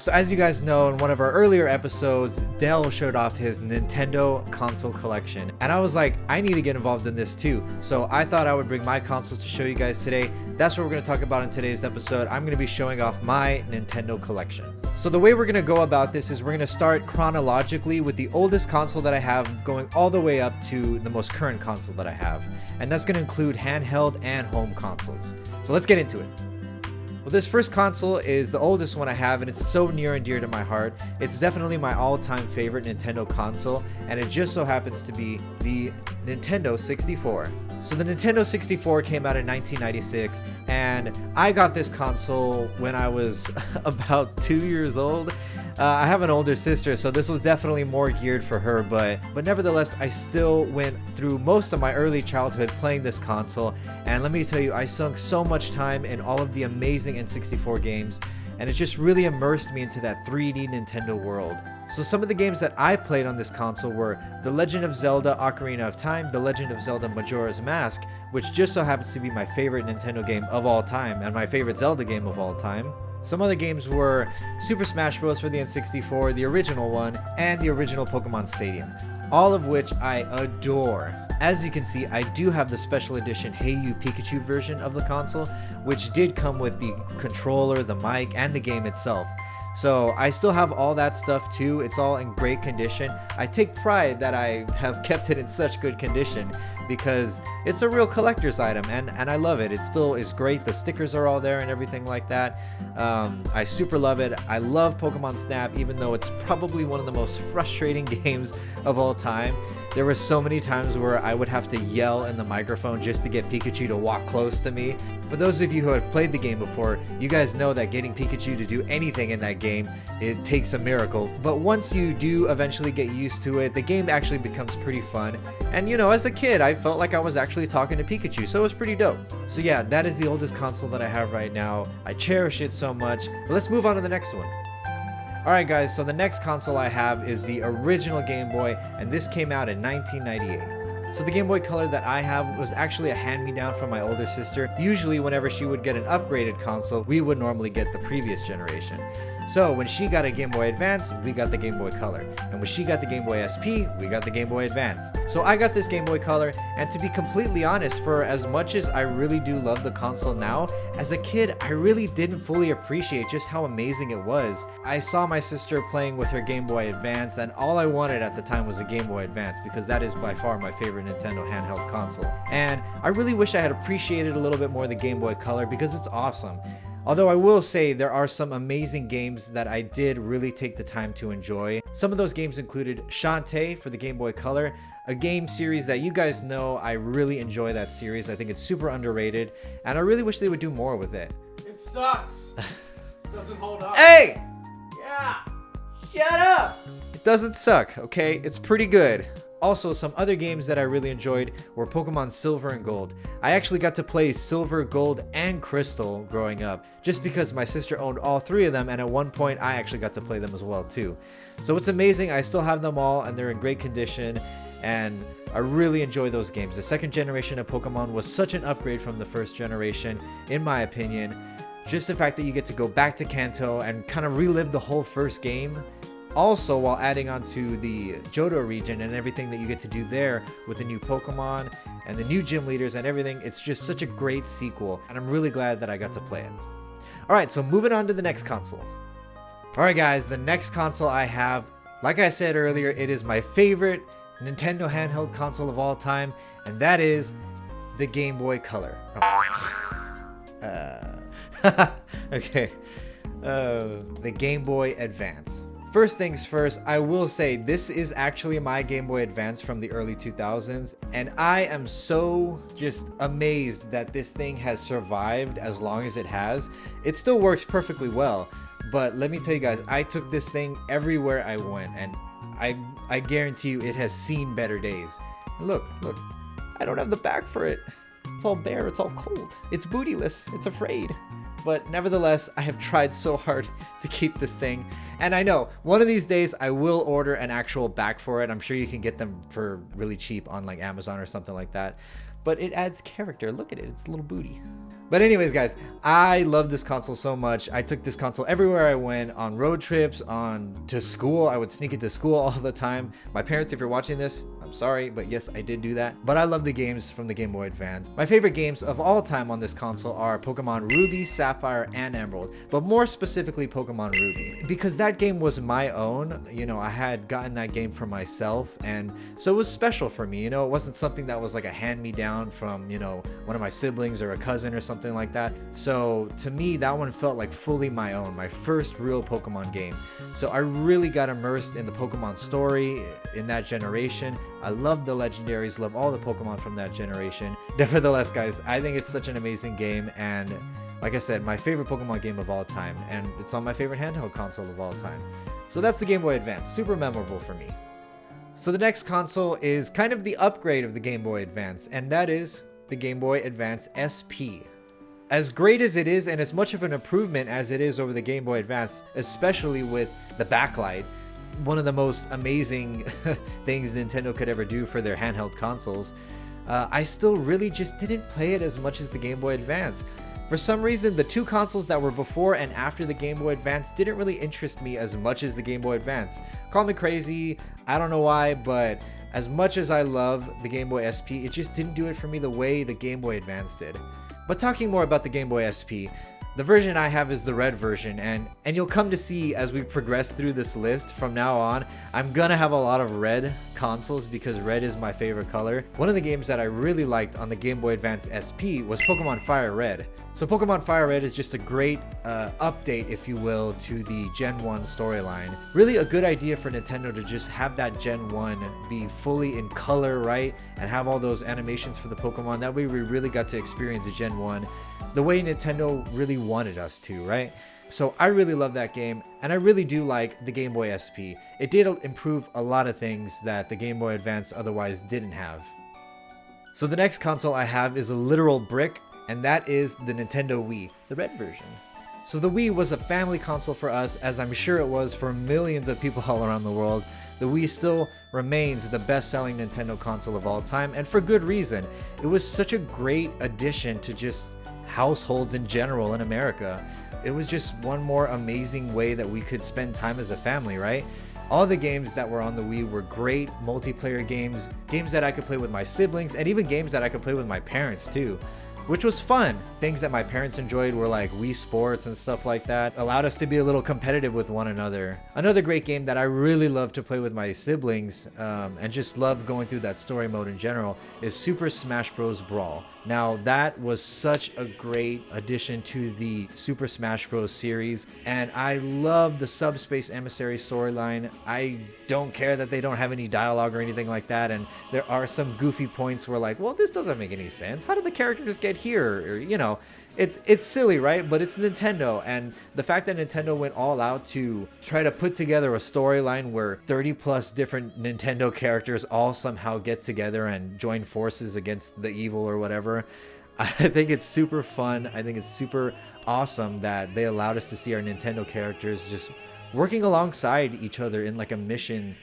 So as you guys know, in one of our earlier episodes, Dell showed off his Nintendo console collection. And I was like, I need to get involved in this too. So I thought I would bring my consoles to show you guys today. That's what we're going to talk about in today's episode. I'm going to be showing off my Nintendo collection. So the way we're going to go about this is we're going to start chronologically with the oldest console that I have, going all the way up to the most current console that I have. And that's going to include handheld and home consoles. So let's get into it. Well, this first console is the oldest one I have, and it's so near and dear to my heart. It's definitely my all-time favorite Nintendo console, and it just so happens to be the Nintendo 64. So the Nintendo 64 came out in 1996, and I got this console when I was about 2 years old. I have an older sister, so this was definitely more geared for her, but nevertheless, I still went through most of my early childhood playing this console, and let me tell you, I sunk so much time in all of the amazing N64 games, and it just really immersed me into that 3D Nintendo world. So some of the games that I played on this console were The Legend of Zelda Ocarina of Time, The Legend of Zelda Majora's Mask, which just so happens to be my favorite Nintendo game of all time, and my favorite Zelda game of all time. Some other games were Super Smash Bros. For the N64, the original one, and the original Pokemon Stadium, all of which I adore. As you can see, I do have the special edition Hey You Pikachu version of the console, which did come with the controller, the mic, and the game itself. So I still have all that stuff too. It's all in great condition. I take pride that I have kept it in such good condition because it's a real collector's item, and I love it. It still is great. The stickers are all there and everything like that. I super love it. I love Pokemon Snap, even though it's probably one of the most frustrating games of all time. There were so many times where I would have to yell in the microphone just to get Pikachu to walk close to me. For those of you who have played the game before, you guys know that getting Pikachu to do anything in that game, it takes a miracle. But once you do eventually get used to it, the game actually becomes pretty fun. And you know, as a kid, I felt like I was actually talking to Pikachu, so it was pretty dope. So yeah, that is the oldest console that I have right now. I cherish it so much. But let's move on to the next one. Alright guys, so the next console I have is the original Game Boy, and this came out in 1998. So the Game Boy Color that I have was actually a hand-me-down from my older sister. Usually whenever she would get an upgraded console, we would normally get the previous generation. So when she got a Game Boy Advance, we got the Game Boy Color. And when she got the Game Boy SP, we got the Game Boy Advance. So I got this Game Boy Color, and to be completely honest, for as much as I really do love the console now, as a kid, I really didn't fully appreciate just how amazing it was. I saw my sister playing with her Game Boy Advance, and all I wanted at the time was a Game Boy Advance, because that is by far my favorite Nintendo handheld console. And I really wish I had appreciated a little bit more the Game Boy Color, because it's awesome. Although I will say there are some amazing games that I did really take the time to enjoy. Some of those games included Shantae for the Game Boy Color, a game series that you guys know I really enjoy that series. I think it's super underrated, and I really wish they would do more with it. It sucks. It doesn't hold up. Hey! Yeah. Shut up! It doesn't suck, okay? It's pretty good. Also, some other games that I really enjoyed were Pokemon Silver and Gold. I actually got to play Silver, Gold, and Crystal growing up, just because my sister owned all three of them, and at one point I actually got to play them as well too. So it's amazing, I still have them all, and they're in great condition, and I really enjoy those games. The second generation of Pokemon was such an upgrade from the first generation, in my opinion. Just the fact that you get to go back to Kanto and kind of relive the whole first game. Also, while adding on to the Johto region and everything that you get to do there with the new Pokemon and the new gym leaders and everything, it's just such a great sequel, and I'm really glad that I got to play it. Alright, so moving on to the next console. Alright guys, the next console I have, like I said earlier, it is my favorite Nintendo handheld console of all time, and that is the Game Boy Color. Okay. The Game Boy Advance. First things first, I will say this is actually my Game Boy Advance from the early 2000s, and I am so just amazed that this thing has survived as long as it has. It still works perfectly well, but let me tell you guys, I took this thing everywhere I went, and I guarantee you it has seen better days. Look, I don't have the back for it. It's all bare, it's all cold. It's bootyless, it's afraid. But nevertheless, I have tried so hard to keep this thing. And I know, one of these days I will order an actual back for it. I'm sure you can get them for really cheap on like Amazon or something like that. But it adds character. Look at it, it's a little booty. But anyways, guys, I love this console so much. I took this console everywhere I went, on road trips, on to school. I would sneak it to school all the time. My parents, if you're watching this, I'm sorry, but yes, I did do that. But I love the games from the Game Boy Advance. My favorite games of all time on this console are Pokemon Ruby, Sapphire, and Emerald, but more specifically Pokemon Ruby. Because that game was my own, you know, I had gotten that game for myself, and so it was special for me. You know, it wasn't something that was like a hand-me-down from, you know, one of my siblings or a cousin or something like that. So to me, that one felt like fully my own, my first real Pokemon game. So I really got immersed in the Pokemon story in that generation. I love the legendaries, love all the Pokemon from that generation. Nevertheless, guys, I think it's such an amazing game, and like I said, my favorite Pokemon game of all time, and it's on my favorite handheld console of all time. So that's the Game Boy Advance, super memorable for me. So the next console is kind of the upgrade of the Game Boy Advance, and that is the Game Boy Advance SP. As great as it is, and as much of an improvement as it is over the Game Boy Advance, especially with the backlight, one of the most amazing things Nintendo could ever do for their handheld consoles, I still really just didn't play it as much as the Game Boy Advance. For some reason, the two consoles that were before and after the Game Boy Advance didn't really interest me as much as the Game Boy Advance. Call me crazy, I don't know why, but as much as I love the Game Boy SP, it just didn't do it for me the way the Game Boy Advance did. But talking more about the Game Boy SP, the version I have is the red version, and you'll come to see as we progress through this list from now on, I'm gonna have a lot of red consoles because red is my favorite color. One of the games that I really liked on the Game Boy Advance SP was Pokemon Fire Red. So Pokemon Fire Red is just a great update, if you will, to the Gen 1 storyline. Really a good idea for Nintendo to just have that Gen 1 be fully in color, right? And have all those animations for the Pokemon. That way we really got to experience the Gen 1 the way Nintendo really wanted us to, right? So I really love that game, and I really do like the Game Boy SP. It did improve a lot of things that the Game Boy Advance otherwise didn't have. So the next console I have is a literal brick, and that is the Nintendo Wii, the red version. So the Wii was a family console for us, as I'm sure it was for millions of people all around the world. The Wii still remains the best-selling Nintendo console of all time, and for good reason. It was such a great addition to just households in general in America. It was just one more amazing way that we could spend time as a family, right? All the games that were on the Wii were great multiplayer games, games that I could play with my siblings, and even games that I could play with my parents too, which was fun. Things that my parents enjoyed were like Wii Sports and stuff like that. Allowed us to be a little competitive with one another. Another great game that I really love to play with my siblings, and just love going through that story mode in general, is Super Smash Bros. Brawl. Now that was such a great addition to the Super Smash Bros. Series, and I love the Subspace Emissary storyline. I don't care that they don't have any dialogue or anything like that, and there are some goofy points where like, well, this doesn't make any sense. How did the characters get here? Or, you know, it's silly, right? But it's Nintendo, and the fact that Nintendo went all out to try to put together a storyline where 30 plus different Nintendo characters all somehow get together and join forces against the evil or whatever, I think it's super fun. I think it's super awesome that they allowed us to see our Nintendo characters just working alongside each other in like a mission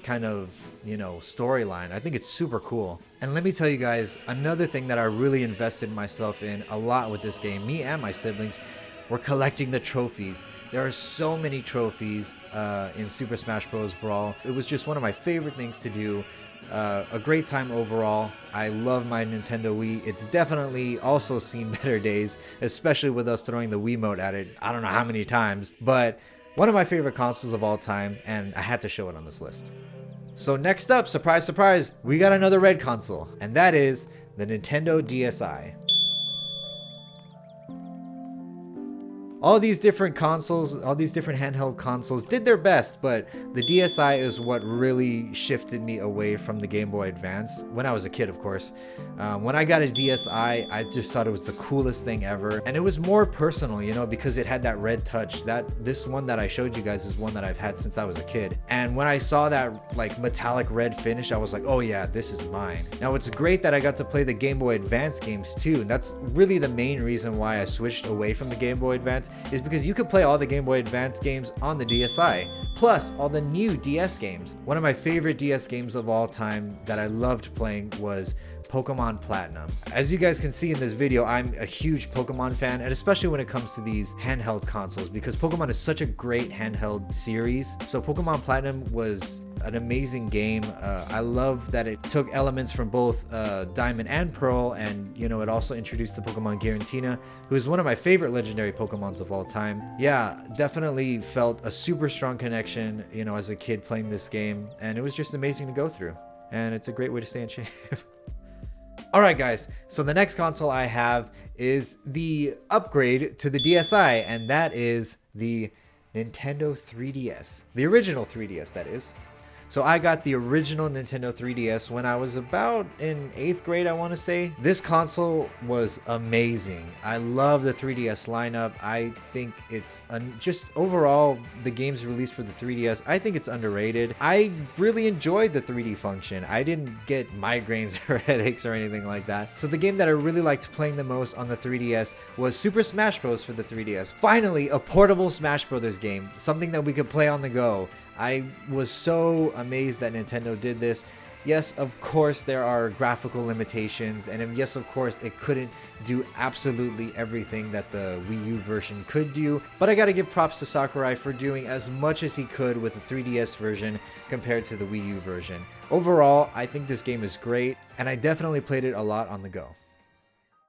kind of, you know, storyline. I think it's super cool. And let me tell you guys, another thing that I really invested myself in a lot with this game, me and my siblings, were collecting the trophies. There are so many trophies in Super Smash Bros. Brawl. It was just one of my favorite things to do. A great time overall. I love my Nintendo Wii. It's definitely also seen better days, especially with us throwing the Wiimote at it I don't know how many times, but one of my favorite consoles of all time, and I had to show it on this list. So next up, surprise, surprise, we got another red console, and that is the Nintendo DSi. All these different consoles, all these different handheld consoles did their best, but the DSi is what really shifted me away from the Game Boy Advance, when I was a kid, of course. When I got a DSi, I just thought it was the coolest thing ever, and it was more personal, you know, because it had that red touch. This one that I showed you guys is one that I've had since I was a kid, and when I saw that like metallic red finish, I was like, oh yeah, this is mine. Now it's great that I got to play the Game Boy Advance games too, and that's really the main reason why I switched away from the Game Boy Advance, is because you could play all the Game Boy Advance games on the DSi, plus all the new DS games. One of my favorite DS games of all time that I loved playing was Pokemon Platinum. As you guys can see in this video, I'm a huge Pokemon fan, and especially when it comes to these handheld consoles, because Pokemon is such a great handheld series. So Pokemon Platinum was an amazing game. I love that it took elements from both Diamond and Pearl, and you know, it also introduced the Pokemon Giratina, who is one of my favorite legendary Pokemons of all time. Yeah, definitely felt a super strong connection, you know, as a kid playing this game, and it was just amazing to go through, and it's a great way to stay in shape. All right, guys, so the next console I have is the upgrade to the DSi, and that is the Nintendo 3DS, the original 3DS, that is. So I got the original Nintendo 3DS when I was about in 8th grade, I want to say. This console was amazing. I love the 3DS lineup. I think it's just overall, the games released for the 3DS, I think it's underrated. I really enjoyed the 3D function. I didn't get migraines or headaches or anything like that. So the game that I really liked playing the most on the 3DS was Super Smash Bros. For the 3DS. Finally, a portable Smash Brothers game, something that we could play on the go. I was so amazed that Nintendo did this. Yes, of course, there are graphical limitations, and yes, of course, it couldn't do absolutely everything that the Wii U version could do, but I gotta give props to Sakurai for doing as much as he could with the 3DS version compared to the Wii U version. Overall, I think this game is great, and I definitely played it a lot on the go.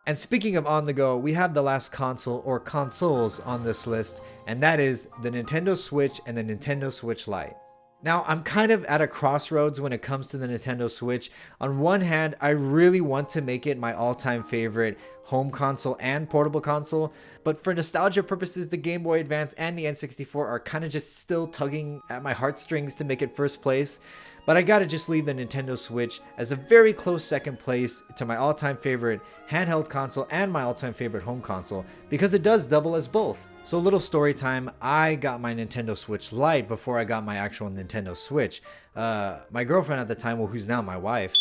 And speaking of on the go, we have the last console or consoles on this list, and that is the Nintendo Switch and the Nintendo Switch Lite. Now, I'm kind of at a crossroads when it comes to the Nintendo Switch. On one hand, I really want to make it my all-time favorite home console and portable console, but for nostalgia purposes, the Game Boy Advance and the N64 are kind of just still tugging at my heartstrings to make it first place. But I gotta just leave the Nintendo Switch as a very close second place to my all-time favorite handheld console and my all-time favorite home console, because it does double as both. So a little story time, I got my Nintendo Switch Lite before I got my actual Nintendo Switch. My girlfriend at the time, well, who's now my wife,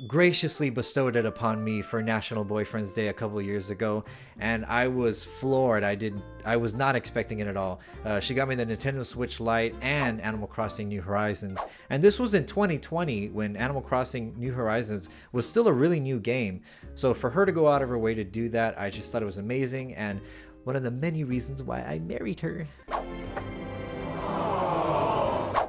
graciously bestowed it upon me for National Boyfriend's Day a couple years ago, and I was floored. I was not expecting it at all. She got me the Nintendo Switch Lite and Animal Crossing New Horizons, and this was in 2020 when Animal Crossing New Horizons was still a really new game. So for her to go out of her way to do that, I just thought it was amazing, and one of the many reasons why I married her.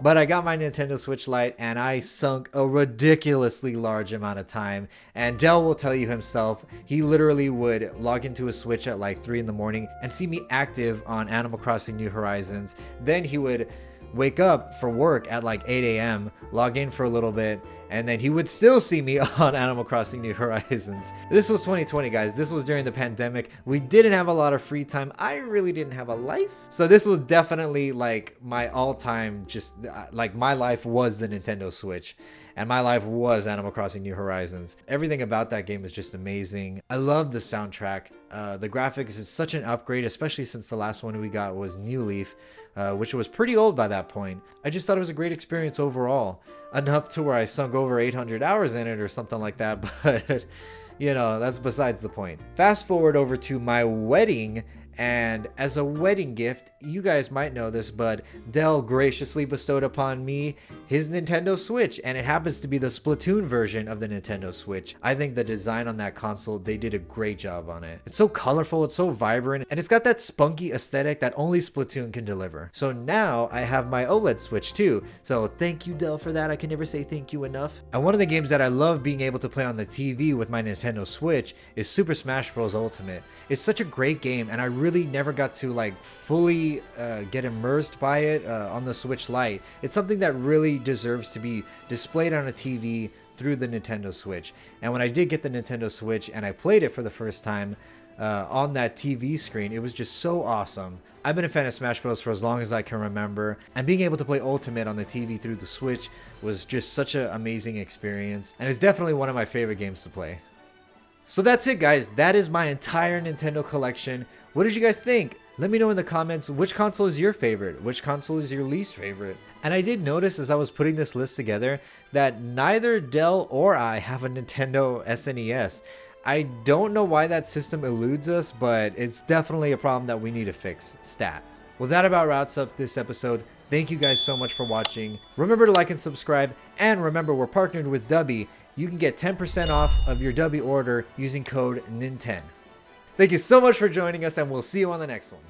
But I got my Nintendo Switch Lite and I sunk a ridiculously large amount of time. And Dell will tell you himself, he literally would log into his Switch at like 3 in the morning and see me active on Animal Crossing New Horizons. Then he would wake up for work at like 8 a.m., log in for a little bit, and then he would still see me on Animal Crossing New Horizons. This was 2020, guys. This was during the pandemic. We didn't have a lot of free time. I really didn't have a life. So this was definitely like my all-time, just like my life was the Nintendo Switch. And my life was Animal Crossing New Horizons. Everything about that game is just amazing. I love the soundtrack. The graphics is such an upgrade, especially since the last one we got was New Leaf, which was pretty old by that point. I just thought it was a great experience overall. Enough to where I sunk over 800 hours in it or something like that, but you know, that's besides the point. Fast forward over to my wedding, and as a wedding gift, you guys might know this, but Dell graciously bestowed upon me his Nintendo Switch, and it happens to be the Splatoon version of the Nintendo Switch. I think the design on that console, they did a great job on it. It's so colorful, it's so vibrant, and it's got that spunky aesthetic that only Splatoon can deliver. So now I have my OLED Switch too, so thank you, Dell, for that. I can never say thank you enough. And one of the games that I love being able to play on the TV with my Nintendo Switch is Super Smash Bros. Ultimate. It's such a great game, and I really never got to like fully get immersed by it on the Switch Lite. It's something that really deserves to be displayed on a TV through the Nintendo Switch. And when I did get the Nintendo Switch and I played it for the first time on that TV screen, it was just so awesome. I've been a fan of Smash Bros. For as long as I can remember, and being able to play Ultimate on the TV through the Switch was just such an amazing experience, and it's definitely one of my favorite games to play. So that's it, guys. That is my entire Nintendo collection. What did you guys think? Let me know in the comments which console is your favorite, which console is your least favorite. And I did notice as I was putting this list together that neither Dell or I have a Nintendo SNES. I don't know why that system eludes us, but it's definitely a problem that we need to fix. Stat. Well, that about wraps up this episode. Thank you guys so much for watching. Remember to like and subscribe, and remember we're partnered with Dubby. you can get 10% off of your W order using code NIN10. Thank you so much for joining us, and we'll see you on the next one.